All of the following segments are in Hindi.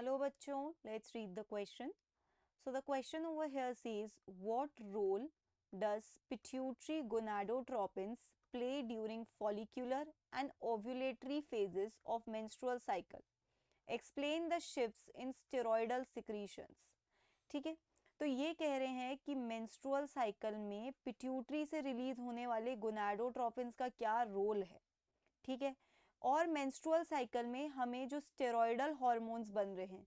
Hello bachchon, let's read the question. So the question over here says, what role does pituitary gonadotropins play during follicular and ovulatory phases of menstrual cycle? Explain the shifts in steroidal secretions. ठीक है, तो ये कह रहे हैं कि मेंस्ट्रुअल साइकिल में पिट्यूटरी से रिलीज होने वाले गोनाडोट्रोपिन्स का क्या रोल है. ठीक है, और मेंस्ट्रुअल साइकिल में हमें जो स्टेरॉयडल हार्मोन्स बन रहे हैं,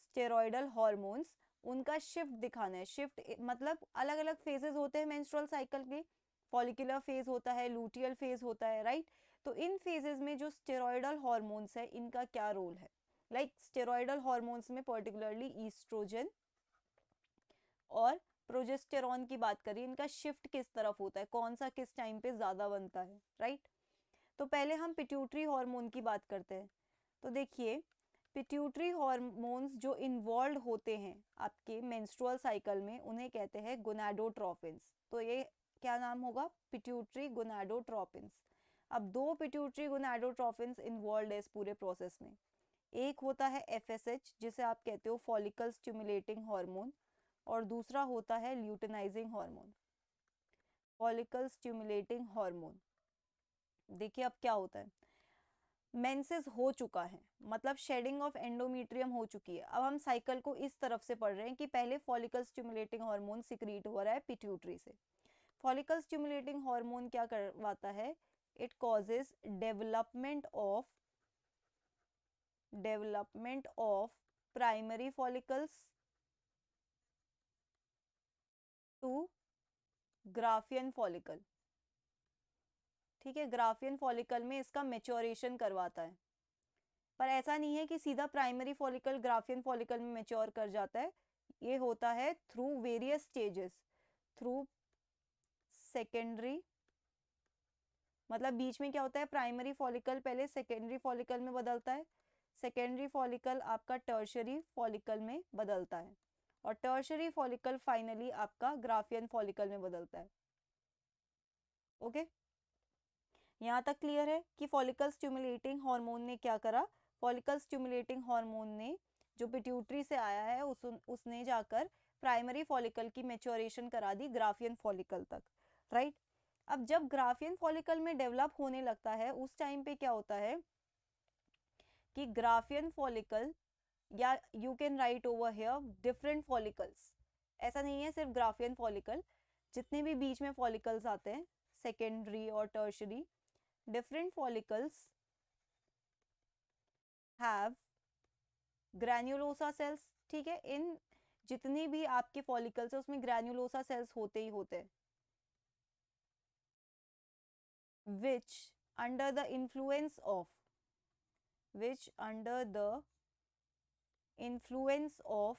स्टेरॉयडल हार्मोन्स, उनका शिफ्ट दिखाना है. शिफ्ट मतलब अलग अलग फेजेस होते हैं मेंस्ट्रुअल साइकिल के. फॉलिकुलर फेज होता है, लूटियल फेज होता है, राइट. तो इन फेजेस में जो स्टेरॉयडल हार्मोन्स है, इनका क्या रोल है. लाइक स्टेरॉयडल हार्मोन्स में पर्टिकुलरली ईस्ट्रोजन और प्रोजेस्टेरॉन की बात करें, इनका शिफ्ट किस तरफ होता है, कौन सा किस टाइम पे ज्यादा बनता है, राइट. तो पहले हम पिट्यूटरी हार्मोन की बात करते हैं. तो देखिए, पिट्यूटरी हार्मोन्स जो इन्वॉल्व होते हैं आपके मेंस्ट्रुअल साइकिल में, उन्हें कहते हैं गोनाडोट्रोपिन्स. तो ये क्या नाम होगा, पिट्यूटरी गोनाडोट्रोपिन्स. अब दो पिट्यूटरी गोनाडोट्रोपिन्स इन्वॉल्व है इस पूरे प्रोसेस में. एक होता है एफएसएच, जिसे आप कहते हो फॉलिकल स्टिमुलेटिंग हार्मोन, और दूसरा होता है luteinising hormone, follicle stimulating hormone. देखिए अब क्या होता है, मेंसेस हो चुका है, मतलब शेडिंग ऑफ एंडोमेट्रियम हो चुकी है. अब हम साइकिल को इस तरफ से पढ़ रहे हैं कि पहले फॉलिकल स्टिमुलेटिंग हार्मोन सिक्रीट हो रहा है पिट्यूटरी से. फॉलिकल स्टिमुलेटिंग हार्मोन क्या करवाता है, it causes development of primary follicles to Graafian follicle. ठीक है, ग्राफियन फॉलिकल में इसका मेच्योरेशन करवाता है. पर ऐसा नहीं है कि सीधा प्राइमरी फॉलिकल ग्राफियन फॉलिकल में मेच्योर कर जाता है. ये होता है through various stages, through secondary, मतलब बीच में क्या होता है, प्राइमरी फॉलिकल पहले सेकेंडरी फॉलिकल में बदलता है, सेकेंडरी फॉलिकल आपका टर्शरी फॉलिकल में बदलता है, और टर्शरी फॉलिकल फाइनली आपका ग्राफियन फॉलिकल में बदलता है. ओके, यहाँ तक क्लियर है कि फॉलिकल स्टिमुलेटिंग हार्मोन ने क्या करा. फॉलिकल स्टिमुलेटिंग हार्मोन ने जो पिट्यूटरी से आया है उसने जाकर प्राइमरी फॉलिकल की मेच्योरेशन करा दी ग्राफियन फॉलिकल तक, राइट. अब जब ग्राफियन फॉलिकल में डेवलप होने लगता है, उस टाइम पे क्या होता है कि ग्राफियन फॉलिकल, या you can write over here different follicles, ऐसा नहीं है सिर्फ ग्राफियन फॉलिकल, जितने भी बीच में फॉलिकल्स आते हैं सेकेंडरी और tertiary, different follicles have granulosa cells. ठीक है, इन जितनी भी आपके फॉलिकल्स है उसमें ग्रैन्युलोसा सेल्स होते ही होते हैं, which under the influence of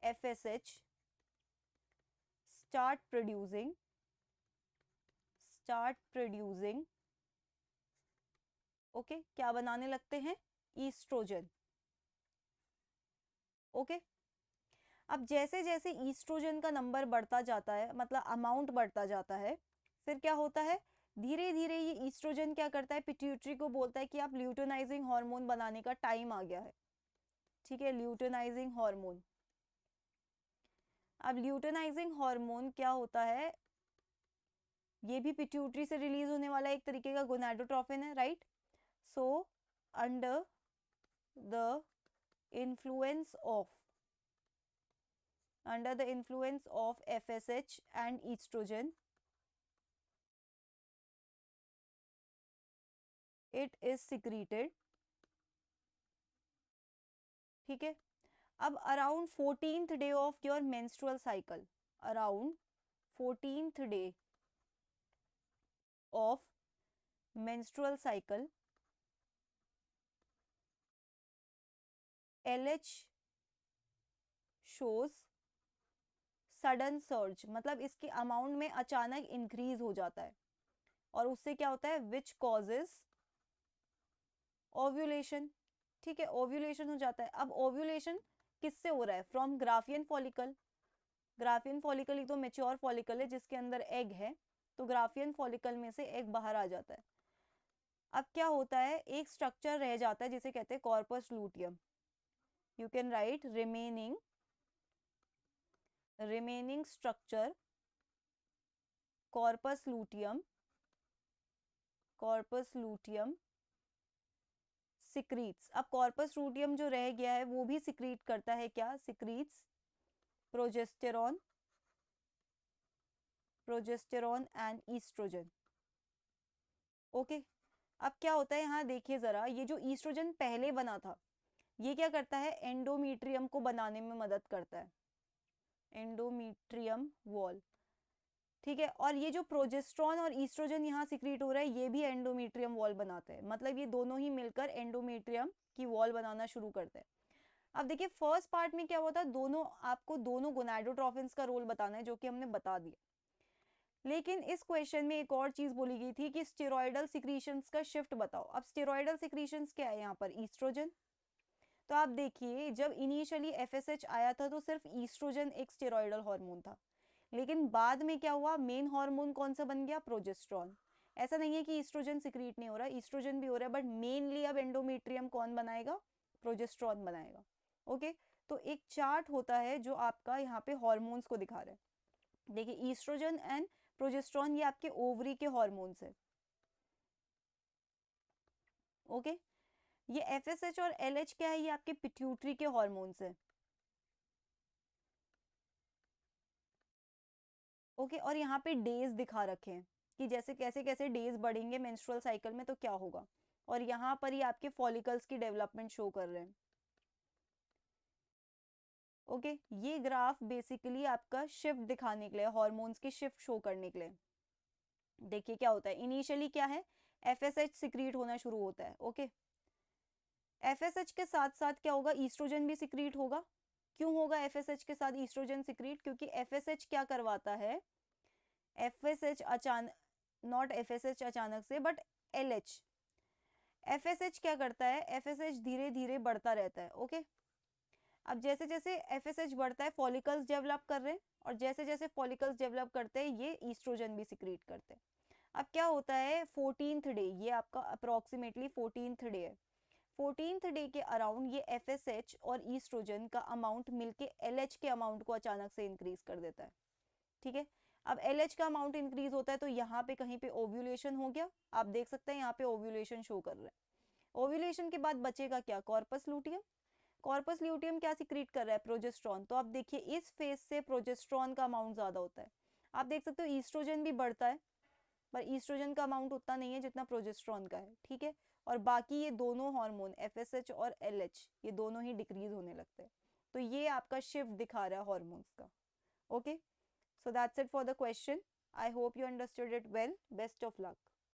FSH start producing okay क्या बनाने लगते हैं, ईस्ट्रोजन. ओके, अब जैसे जैसे ईस्ट्रोजन का नंबर बढ़ता जाता है, मतलब अमाउंट बढ़ता जाता है, फिर क्या होता है, धीरे धीरे ये ईस्ट्रोजन क्या करता है, पिट्यूटरी को बोलता है कि आप ल्यूटेनाइजिंग हार्मोन बनाने का टाइम आ गया है. ठीक है, ल्यूटेनाइजिंग हार्मोन. अब ल्यूटेनाइजिंग हार्मोन क्या होता है, ये भी पिट्यूटरी से रिलीज होने वाला एक तरीके का गोनाडोट्रोपिन है, right. So under the influence of FSH and estrogen, it is secreted. ठीक है, अब around 14th day of your menstrual cycle, around 14th day of menstrual cycle, LH shows sudden surge, मतलब इसके अमाउंट में अचानक इंक्रीज हो जाता है, और उससे क्या होता है, विच कॉजेज ओव्यूलेशन. ठीक है, ओव्यूलेशन हो जाता है. अब ओव्यूलेशन किससे हो रहा है, from Graafian follicle. Graafian follicle ही तो मेच्योर फॉलिकल है जिसके अंदर एग है, तो ग्राफियन फॉलिकल में से एग बाहर आ जाता है. अब क्या होता है, एक स्ट्रक्चर रह जाता है जिसे कहते हैं corpus luteum. you can write remaining structure corpus luteum secretes. अब corpus luteum जो रह गया है वो भी secrete करता है क्या? secretes progesterone and estrogen. Okay अब क्या होता है यहाँ देखिए जरा, ये जो ईस्ट्रोजन पहले बना था ये क्या करता है? एंडोमीट्रियम को बनाने में मदद करता है, एंडोमीट्रियम वॉल, ठीक है। और ये जो प्रोजेस्ट्रॉन और ईस्ट्रोजन यहाँ सिक्रीट हो रहा है ये भी एंडोमीट्रियम वॉल बनाते हैं, मतलब ये दोनों ही मिलकर एंडोमीट्रियम की वॉल बनाना शुरू करते हैं। अब देखिए फर्स्ट पार्ट में क्या हुआ था, आपको दोनों गोनाडोट्रोफिन्स का रोल बताना है जो कि हमने बता दिया, लेकिन इस क्वेश्चन में एक और चीज बोली गई थी कि स्टेरॉयडल सिक्रीशंस का शिफ्ट बताओ। अब स्टेरॉयडल सिक्रीशंस क्या है यहाँ पर? ईस्ट्रोजन। तो आप देखिए जब इनिशियली एफएसएच आया था तो सिर्फ ईस्ट्रोजन एक स्टेरॉयडल हार्मोन था, लेकिन बाद में क्या हुआ? मेन हार्मोन कौन सा बन गया? प्रोजेस्ट्रॉन। ऐसा नहीं है कि ईस्ट्रोजन सिक्रीट नहीं हो रहा, ईस्ट्रोजन भी हो रहा है, बट मेनली अब एंडोमेट्रियम कौन बनाएगा? प्रोजेस्ट्रॉन बनाएगा। ओके तो एक चार्ट होता है जो आपका यहाँ पे हार्मोन्स को दिखा रहा है। देखिए ईस्ट्रोजन एंड प्रोजेस्ट्रॉन ये आपके ओवरी के हार्मोन्स है। ओके ये एफएसएच और एलएच क्या है? ये आपके पिट्यूटरी के हार्मोन्स है। ओके और यहाँ पे डेज दिखा रखे हैं कि जैसे कैसे कैसे डेज बढ़ेंगे मेंस्ट्रुअल साइकिल में तो क्या होगा, और यहाँ पर ये आपके फॉलिकल्स की डेवलपमेंट शो कर रहे हैं। ओके ये ग्राफ बेसिकली आपका शिफ्ट दिखाने के लिए, हार्मोन्स की शिफ्ट शो करने के लिए। देखिए क्या होता है, इनिशियली क्या है? एफएसएच सिक्रीट होना शुरू होता है। ओके एफएसएच के साथ साथ क्या होगा? ईस्ट्रोजन भी सिक्रीट होगा। क्यों होगा एफएसएच के साथ ईस्ट्रोजन सिक्रीट? क्योंकि एफएसएच क्या करवाता है? एफएसएच अचानक, नॉट एफएसएच अचानक से, बट एलएच, एफएसएच क्या करता है? एफएसएच धीरे धीरे बढ़ता रहता है। ओके अब जैसे जैसे एफएसएच बढ़ता है फॉलिकल्स डेवलप कर रहे हैं, और जैसे जैसे फॉलिकल्स डेवलप करते हैं ये ईस्ट्रोजन भी सिक्रीट करते हैं। अब क्या होता है 14th डे, ये आपका अप्रोक्सीमेटली 14th डे है, 14th डे के अराउंड ये एफएसएच और ईस्ट्रोजन का अमाउंट मिलके एलएच के अमाउंट को अचानक से इंक्रीज कर देता है। ठीक है अब एलएच का अमाउंट इंक्रीज होता है तो यहाँ पे कहीं पे ओव्यूलेशन हो गया, आप देख सकते हैं यहाँ पे ओव्यूलेशन शो कर रहा है। ओव्यूलेशन के बाद बचेगा क्या? Corpus luteum. कॉर्पस ल्यूटियम क्या सिक्रीट कर रहा है? प्रोजेस्ट्रॉन। तो आप देखिए इस फेज से प्रोजेस्ट्रॉन का अमाउंट ज्यादा होता है। आप देख सकते हो ईस्ट्रोजन भी बढ़ता है, पर ईस्ट्रोजन का अमाउंट उतना नहीं है जितना प्रोजेस्ट्रॉन का है। ठीक है और बाकी ये दोनों हार्मोन एफएसएच और एलएच ये दोनों ही डिक्रीज होने लगते हैं। तो ये आपका शिफ्ट दिखा रहा है हार्मोन्स का। Okay so that's it for the question. I hope you understood it well. Best of luck.